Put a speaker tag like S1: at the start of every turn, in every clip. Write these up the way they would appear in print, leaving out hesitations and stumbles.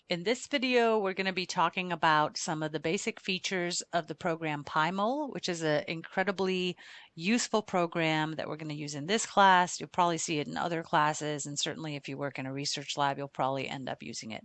S1: In this video, we're going to be talking about some of the basic features of the program PyMOL, which is an incredibly useful program that we're going to use in this class. You'll probably see it in other classes, and certainly if you work in a research lab, you'll probably end up using it.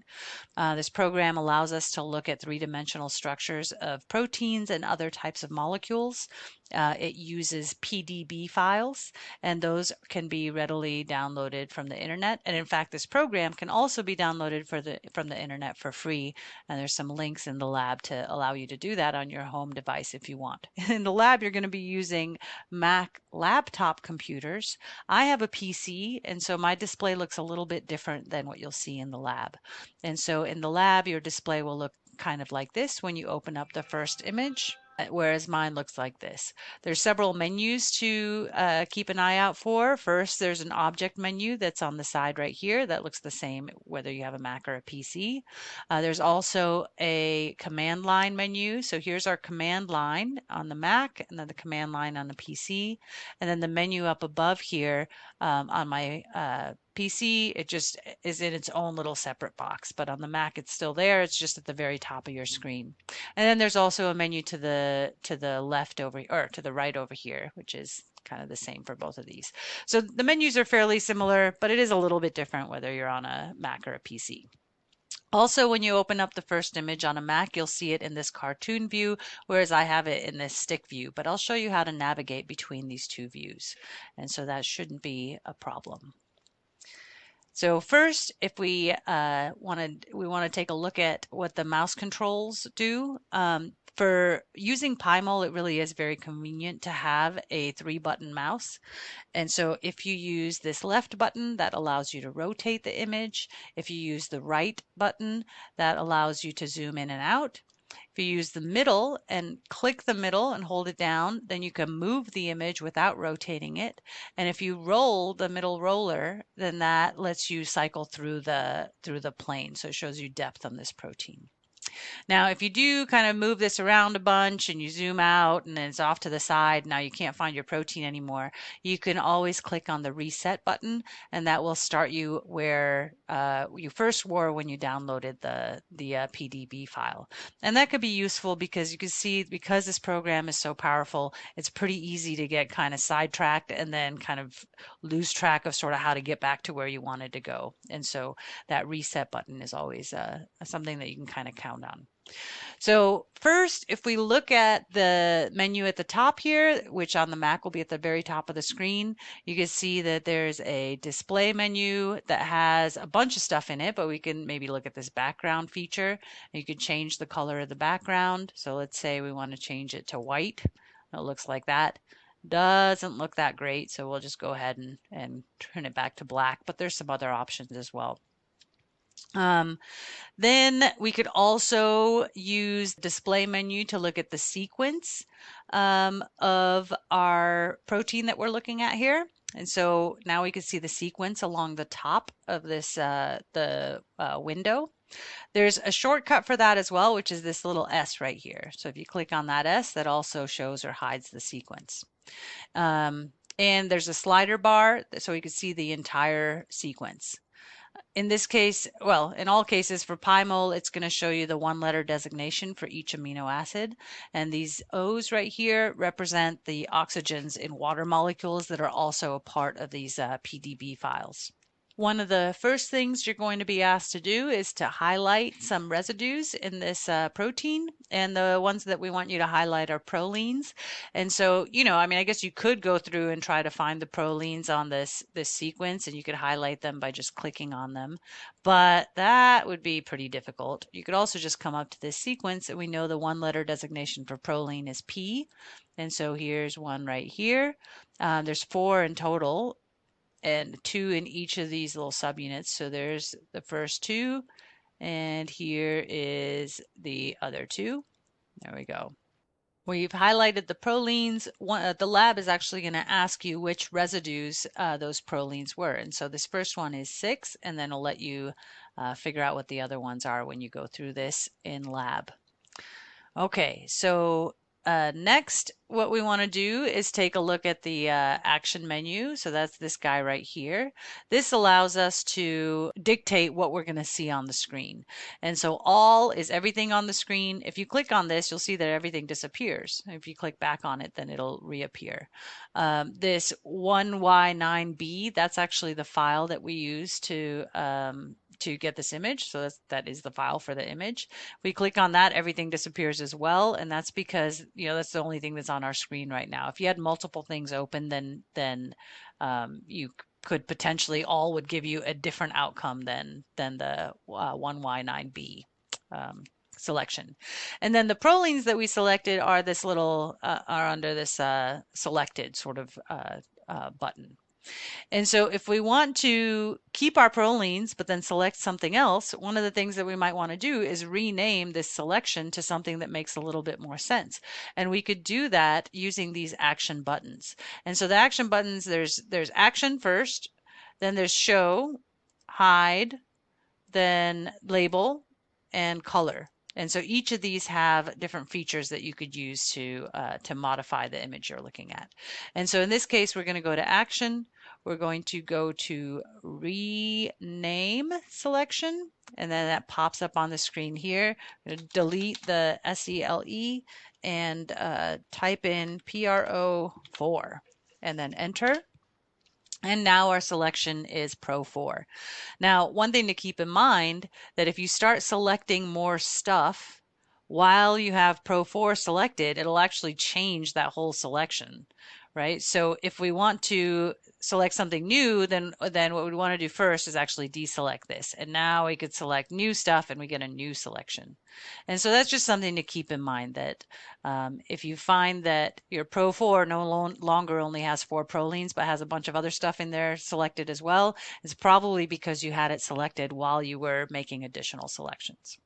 S1: This program allows us to look at three-dimensional structures of proteins and other types of molecules. It uses PDB files, and those can be readily downloaded from the internet. And in fact, this program can also be downloaded from the internet for free. And there's some links in the lab to allow you to do that on your home device if you want. In the lab, you're going to be using Mac laptop computers. I have a PC, and so my display looks a little bit different than what you'll see in the lab. And so in the lab, your display will look kind of like this when you open up the first image, whereas mine looks like this. There's several menus to keep an eye out for. First, there's an object menu that's on the side right here that looks the same whether you have a Mac or a PC. There's also a command line menu. So here's our command line on the Mac, and then the command line on the PC. And then the menu up above here on my PC, it just is in its own little separate box, but on the Mac it's still there. It's just at the very top of your screen. And then there's also a menu to the left over, or to the right over here, which is kind of the same for both of these. So the menus are fairly similar, but it is a little bit different whether you're on a Mac or a PC. Also, when you open up the first image on a Mac, you'll see it in this cartoon view, whereas I have it in this stick view. But I'll show you how to navigate between these two views. And so that shouldn't be a problem. So first, if we want to take a look at what the mouse controls do. For using PyMOL, it really is very convenient to have a 3-button mouse. And so if you use this left button, that allows you to rotate the image. If you use the right button, that allows you to zoom in and out. If you use the middle and click the middle and hold it down, then you can move the image without rotating it. And if you roll the middle roller, then that lets you cycle through the plane. So it shows you depth on this protein. Now, if you do kind of move this around a bunch and you zoom out and then it's off to the side, now you can't find your protein anymore, you can always click on the reset button, and that will start you where you first were when you downloaded the PDB file. And that could be useful because you can see, because this program is so powerful, it's pretty easy to get kind of sidetracked and then kind of lose track of sort of how to get back to where you wanted to go. And so that reset button is always something that you can kind of count on. So first, if we look at the menu at the top here, which on the Mac will be at the very top of the screen, you can see that there's a display menu that has a bunch of stuff in it, but we can maybe look at this background feature. You can change the color of the background. So let's say we want to change it to white. It looks like that. Doesn't look that great, so we'll just go ahead and turn it back to black, but there's some other options as well. Then we could also use the display menu to look at the sequence of our protein that we're looking at here. And so now we can see the sequence along the top of this window. There's a shortcut for that as well, which is this little S right here. So if you click on that S, that also shows or hides the sequence. And there's a slider bar so you can see the entire sequence. In this case, well, in all cases for PyMOL, it's going to show you the 1-letter designation for each amino acid. And these O's right here represent the oxygens in water molecules that are also a part of these PDB files. One of the first things you're going to be asked to do is to highlight some residues in this protein, and the ones that we want you to highlight are prolines. And so, I mean, I guess you could go through and try to find the prolines on this sequence, and you could highlight them by just clicking on them, but that would be pretty difficult. You could also just come up to this sequence, and we know the 1-letter designation for proline is P, and so here's one right here. There's 4 in total, and 2 in each of these little subunits. So there's the first 2, and here is the other 2. There we go. We've highlighted the prolines. The lab is actually going to ask you which residues those prolines were. And so this first one is 6, and then it'll let you figure out what the other ones are when you go through this in lab. Okay, so Next, what we want to do is take a look at the action menu. So that's this guy right here. This allows us to dictate what we're going to see on the screen. And so all is everything on the screen. If you click on this, you'll see that everything disappears. If you click back on it, then it'll reappear. This 1Y9B, that's actually the file that we use to get this image. So that is the file for the image. If we click on that, everything disappears as well. And that's because, that's the only thing that's on our screen right now. If you had multiple things open, then you could potentially all would give you a different outcome than the 1Y9B selection. And then the prolines that we selected are this little, are under this selected sort of button. And so if we want to keep our prolines, but then select something else, one of the things that we might want to do is rename this selection to something that makes a little bit more sense. And we could do that using these action buttons. And so the action buttons, there's action first, then there's show, hide, then label, and color. And so each of these have different features that you could use to modify the image you're looking at. And so in this case, we're going to go to action. We're going to go to rename selection, and then that pops up on the screen here. I'm going to delete the SELE and type in PRO4 and then enter. And now our selection is Pro 4. Now, one thing to keep in mind that if you start selecting more stuff while you have Pro 4 selected, it'll actually change that whole selection, right? So if we want to select something new, then what we want to do first is actually deselect this. And now we could select new stuff and we get a new selection. And so that's just something to keep in mind, that if you find that your Pro 4 no longer only has 4 prolines but has a bunch of other stuff in there selected as well, it's probably because you had it selected while you were making additional selections.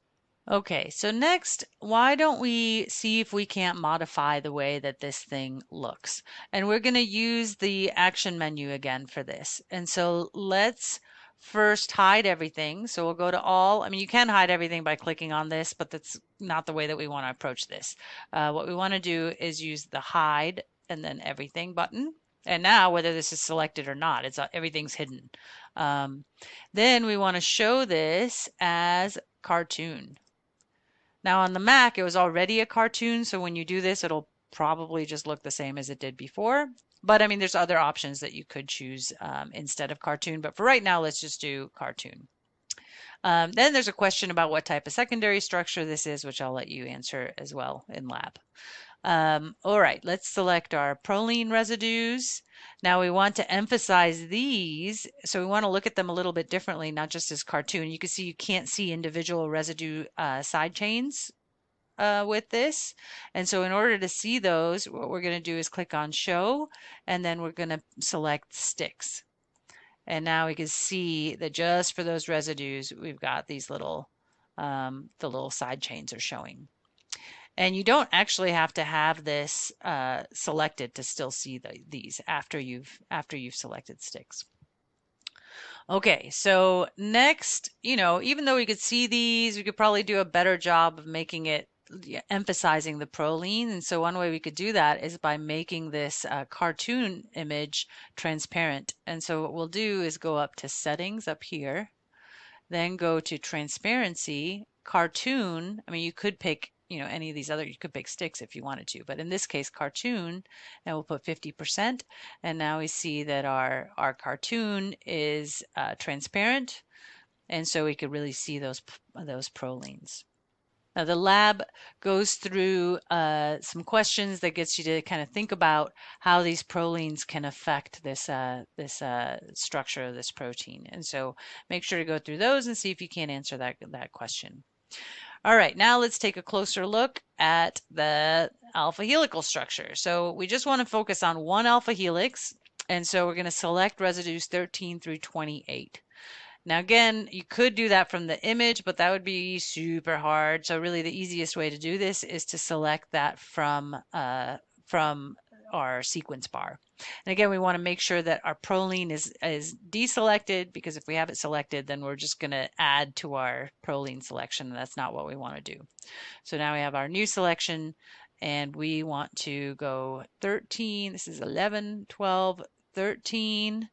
S1: Okay, so next, why don't we see if we can't modify the way that this thing looks? And we're going to use the action menu again for this. And so let's first hide everything. So we'll go to all. I mean, you can hide everything by clicking on this, but that's not the way that we want to approach this. What we want to do is use the hide and then everything button. And now, whether this is selected or not, everything's hidden. Then we want to show this as cartoon. Now on the Mac, it was already a cartoon, so when you do this, it'll probably just look the same as it did before. But I mean, there's other options that you could choose instead of cartoon. But for right now, let's just do cartoon. Then there's a question about what type of secondary structure this is, which I'll let you answer as well in lab. All right, let's select our proline residues. Now we want to emphasize these, so we want to look at them a little bit differently, not just as cartoon. You can see you can't see individual residue side chains with this. And so in order to see those, what we're going to do is click on show, and then we're going to select sticks. And now we can see that just for those residues, we've got these little, the little side chains are showing. And you don't actually have to have this selected to still see these after you've selected sticks. Okay, so next, even though we could see these, we could probably do a better job of making it, emphasizing the proline. And so one way we could do that is by making this cartoon image transparent. And so what we'll do is go up to settings up here, then go to transparency, cartoon. I mean, you could pick any of these other, you could pick sticks if you wanted to, but in this case, cartoon, and we'll put 50%. And now we see that our cartoon is transparent. And so we could really see those prolines. Now the lab goes through some questions that gets you to kind of think about how these prolines can affect this structure of this protein. And so make sure to go through those and see if you can answer that question. All right, now let's take a closer look at the alpha helical structure. So we just want to focus on one alpha helix, and so we're going to select residues 13 through 28. Now again, you could do that from the image, but that would be super hard. So really the easiest way to do this is to select that from our sequence bar. And again, we want to make sure that our proline is deselected, because if we have it selected, then we're just going to add to our proline selection, and that's not what we want to do. So now we have our new selection, and we want to go 13, this is 11, 12, 13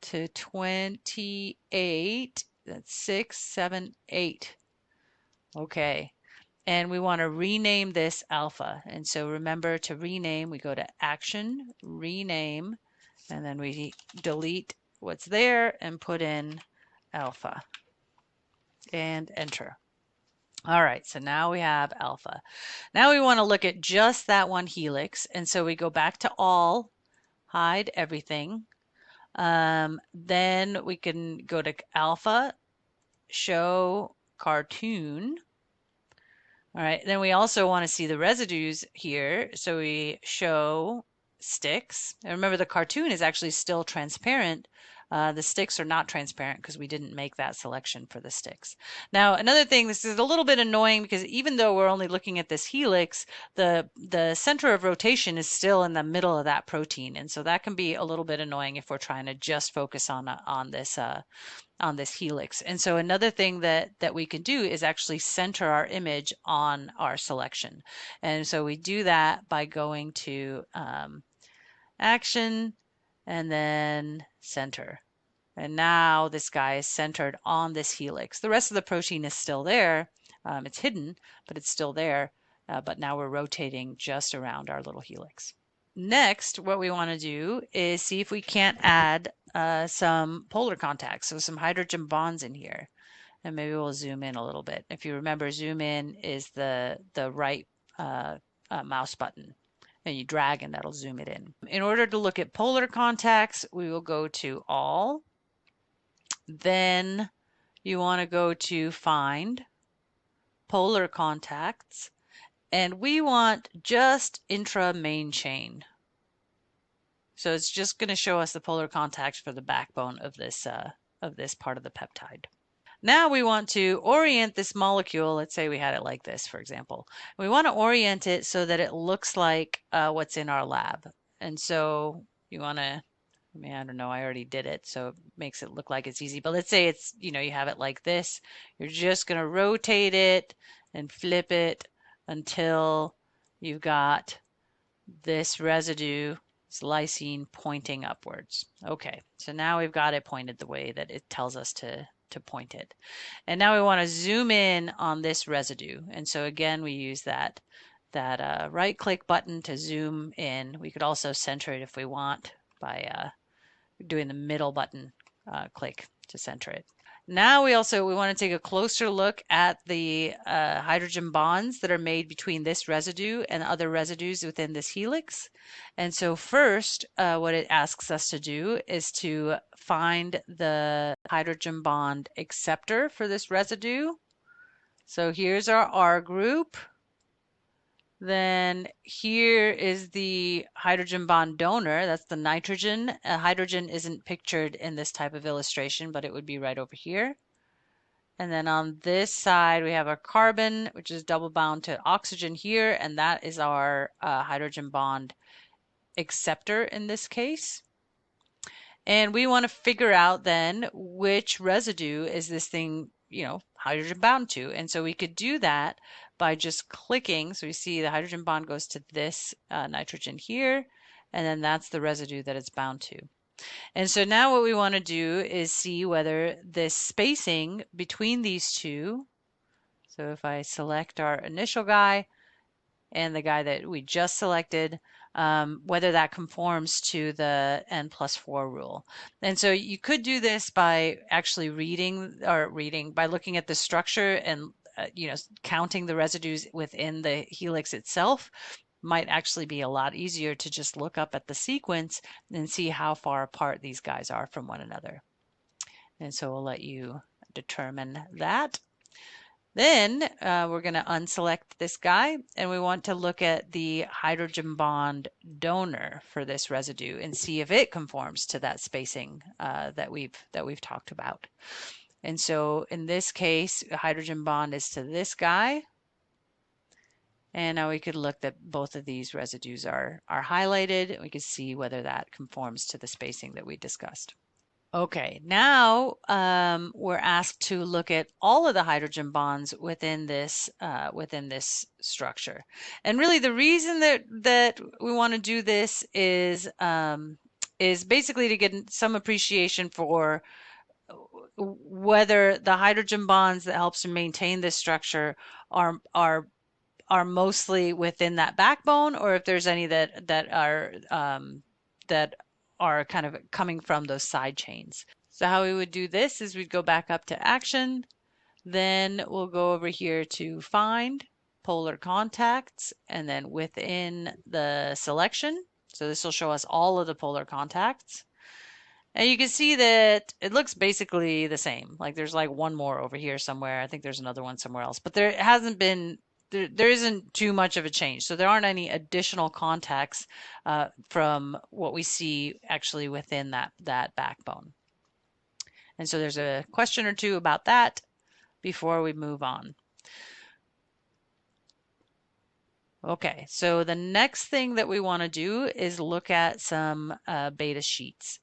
S1: to 28, that's 6, 7, 8. Okay, and we want to rename this alpha. And so remember to rename, we go to Action, Rename, and then we delete what's there and put in alpha and enter. All right, so now we have alpha. Now we want to look at just that one helix, and so we go back to all, hide everything. Then we can go to alpha, show cartoon. All right, then we also want to see the residues here, so we show sticks. And remember, the cartoon is actually still transparent. The sticks are not transparent because we didn't make that selection for the sticks. Now, another thing, this is a little bit annoying because even though we're only looking at this helix, the center of rotation is still in the middle of that protein. And so that can be a little bit annoying if we're trying to just focus on this helix. And so another thing that we can do is actually center our image on our selection. And so we do that by going to Action and then Center. And now this guy is centered on this helix. The rest of the protein is still there. It's hidden, but it's still there. But now we're rotating just around our little helix. Next, what we want to do is see if we can't add some polar contacts, so some hydrogen bonds in here. And maybe we'll zoom in a little bit. If you remember, zoom in is the right mouse button, and you drag and that'll zoom it in. In order to look at polar contacts, we will go to All. Then you want to go to Find Polar Contacts, and we want just intra main chain. So it's just going to show us the polar contacts for the backbone of this part of the peptide. Now we want to orient this molecule. Let's say we had it like this, for example. We want to orient it so that it looks like what's in our lab. And so you want to, I don't know, I already did it, so it makes it look like it's easy. But let's say it's, you have it like this. You're just going to rotate it and flip it until you've got this residue, this lysine, pointing upwards. Okay, so now we've got it pointed the way that it tells us to point it. And now we want to zoom in on this residue. And so again, we use that right click button to zoom in. We could also center it if we want by doing the middle button click to center it. Now we want to take a closer look at the hydrogen bonds that are made between this residue and other residues within this helix. And so first, what it asks us to do is to find the hydrogen bond acceptor for this residue. So here's our R group. Then here is the hydrogen bond donor, that's the nitrogen. Hydrogen isn't pictured in this type of illustration, but it would be right over here. And then on this side, we have our carbon, which is double bound to oxygen here, and that is our hydrogen bond acceptor in this case. And we want to figure out then which residue is this thing, hydrogen bound to. And so we could do that by just clicking. So we see the hydrogen bond goes to this nitrogen here, and then that's the residue that it's bound to. And so now what we want to do is see whether this spacing between these two, so if I select our initial guy and the guy that we just selected, whether that conforms to the n+4 rule. And so you could do this by actually by looking at the structure and counting the residues within the helix itself. Might actually be a lot easier to just look up at the sequence and see how far apart these guys are from one another. And so we'll let you determine that. Then we're going to unselect this guy, and we want to look at the hydrogen bond donor for this residue and see if it conforms to that spacing that we've talked about. And so in this case, the hydrogen bond is to this guy. And now we could look that both of these residues are highlighted. We could see whether that conforms to the spacing that we discussed. Okay, now we're asked to look at all of the hydrogen bonds within this structure, and really the reason that we want to do this is basically to get some appreciation for whether the hydrogen bonds that helps to maintain this structure are are are mostly within that backbone, or if there's any that are kind of coming from those side chains. So how we would do this is we'd go back up to action, then we'll go over here to find polar contacts, and then within the selection, so this will show us all of the polar contacts. And you can see that it looks basically the same. Like there's like one more over here somewhere. I think there's another one somewhere else, but there hasn't been there isn't too much of a change. So there aren't any additional contacts from what we see actually within that backbone. And so there's a question or two about that before we move on. Okay, so the next thing that we want to do is look at some beta sheets.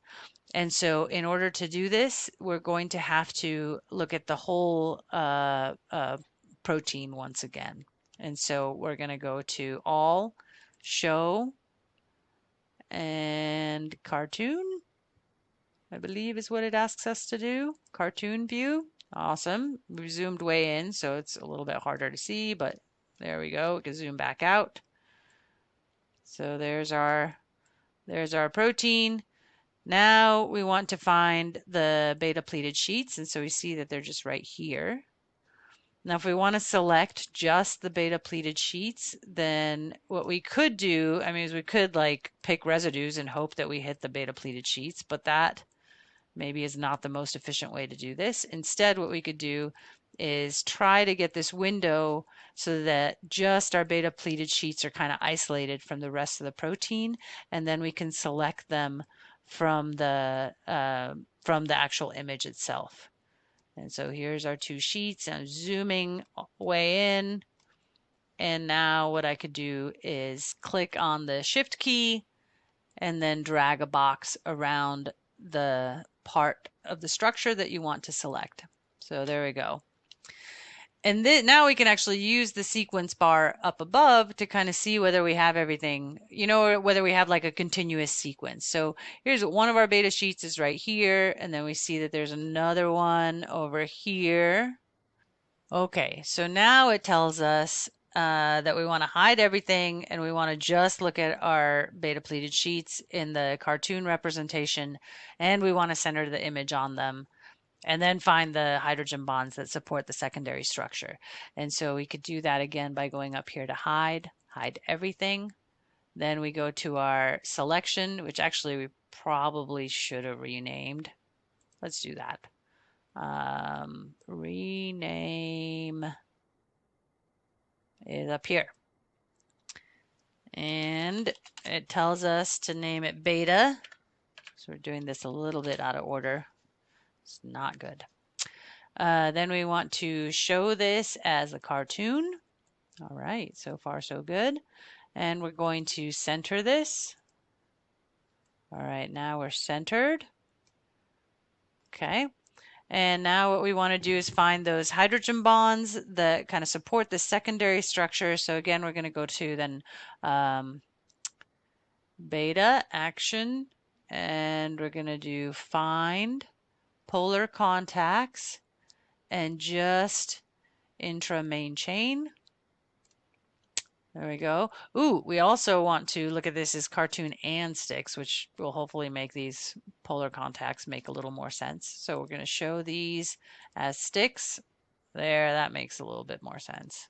S1: And so in order to do this, we're going to have to look at the whole protein once again. And so we're going to go to All, Show, and Cartoon, I believe is what it asks us to do. Cartoon View. Awesome. We zoomed way in, so it's a little bit harder to see, but there we go. We can zoom back out. So there's our protein. Now we want to find the beta pleated sheets, and so we see that they're just right here. Now, if we want to select just the beta pleated sheets, then what we could do, I mean, is we could like pick residues and hope that we hit the beta pleated sheets, but that maybe is not the most efficient way to do this. Instead, what we could do is try to get this window so that just our beta pleated sheets are kind of isolated from the rest of the protein, and then we can select them from the actual image itself. And so here's our two sheets. I'm zooming way in, and now what I could do is click on the Shift key and then drag a box around the part of the structure that you want to select. So there we go. And then now we can actually use the sequence bar up above to kind of see whether we have everything, you know, or whether we have like a continuous sequence. So here's one of our beta sheets is right here, and then we see that there's another one over here. Okay, so now it tells us that we want to hide everything and we want to just look at our beta pleated sheets in the cartoon representation, and we want to center the image on them and then find the hydrogen bonds that support the secondary structure. And so we could do that again by going up here to hide everything. Then we go to our selection, which actually we probably should have renamed. Let's do that. Rename is up here. And it tells us to name it beta. So we're doing this a little bit out of order. It's not good. Then we want to show this as a cartoon. All right, so far so good. And we're going to center this. All right, now we're centered. Okay. And now what we want to do is find those hydrogen bonds that kind of support the secondary structure. So again, we're going to go to then beta action, and we're going to do find polar contacts and just intra main chain. There we go. Ooh, we also want to look at this as cartoon and sticks, which will hopefully make these polar contacts make a little more sense. So we're going to show these as sticks. There, that makes a little bit more sense.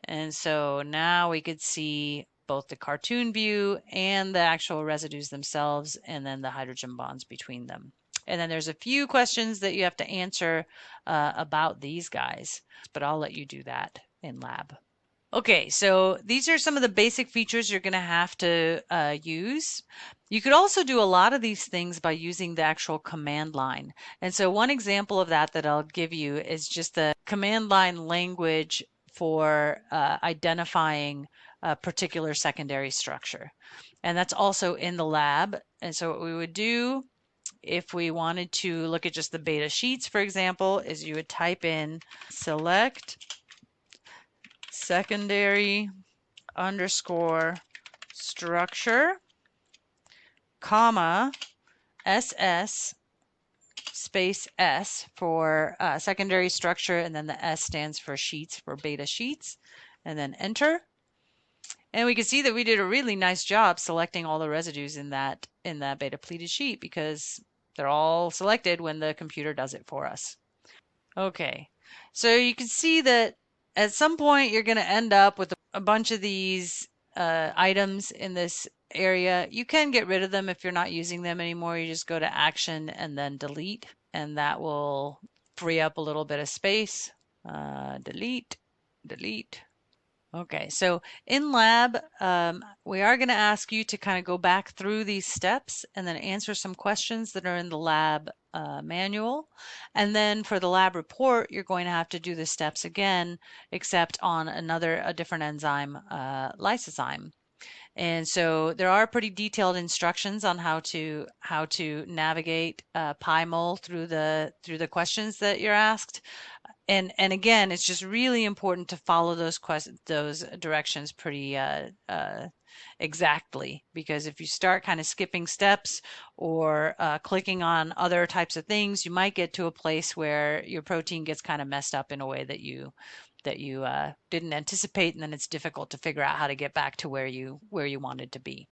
S1: And so now we could see both the cartoon view and the actual residues themselves, and then the hydrogen bonds between them. And then there's a few questions that you have to answer about these guys, but I'll let you do that in lab. Okay, so these are some of the basic features you're going to have to use. You could also do a lot of these things by using the actual command line. And so one example of that I'll give you is just the command line language for identifying a particular secondary structure. And that's also in the lab. And so what we would do if we wanted to look at just the beta sheets, for example, is you would type in select secondary underscore structure, comma, SS space S for secondary structure, and then the S stands for sheets, for beta sheets, and then enter. And we can see that we did a really nice job selecting all the residues in that beta pleated sheet because they're all selected when the computer does it for us. Okay, so you can see that at some point you're going to end up with a bunch of these items in this area. You can get rid of them if you're not using them anymore. You just go to action and then delete, and that will free up a little bit of space. Delete, delete. Okay, so in lab, we are going to ask you to kind of go back through these steps and then answer some questions that are in the lab manual. And then for the lab report, you're going to have to do the steps again, except on a different enzyme, lysozyme. And so there are pretty detailed instructions on how to navigate PyMOL through the questions that you're asked. And again, it's just really important to follow those directions pretty exactly, because if you start kind of skipping steps or clicking on other types of things, you might get to a place where your protein gets kind of messed up in a way that you didn't anticipate, and then it's difficult to figure out how to get back to where you wanted to be.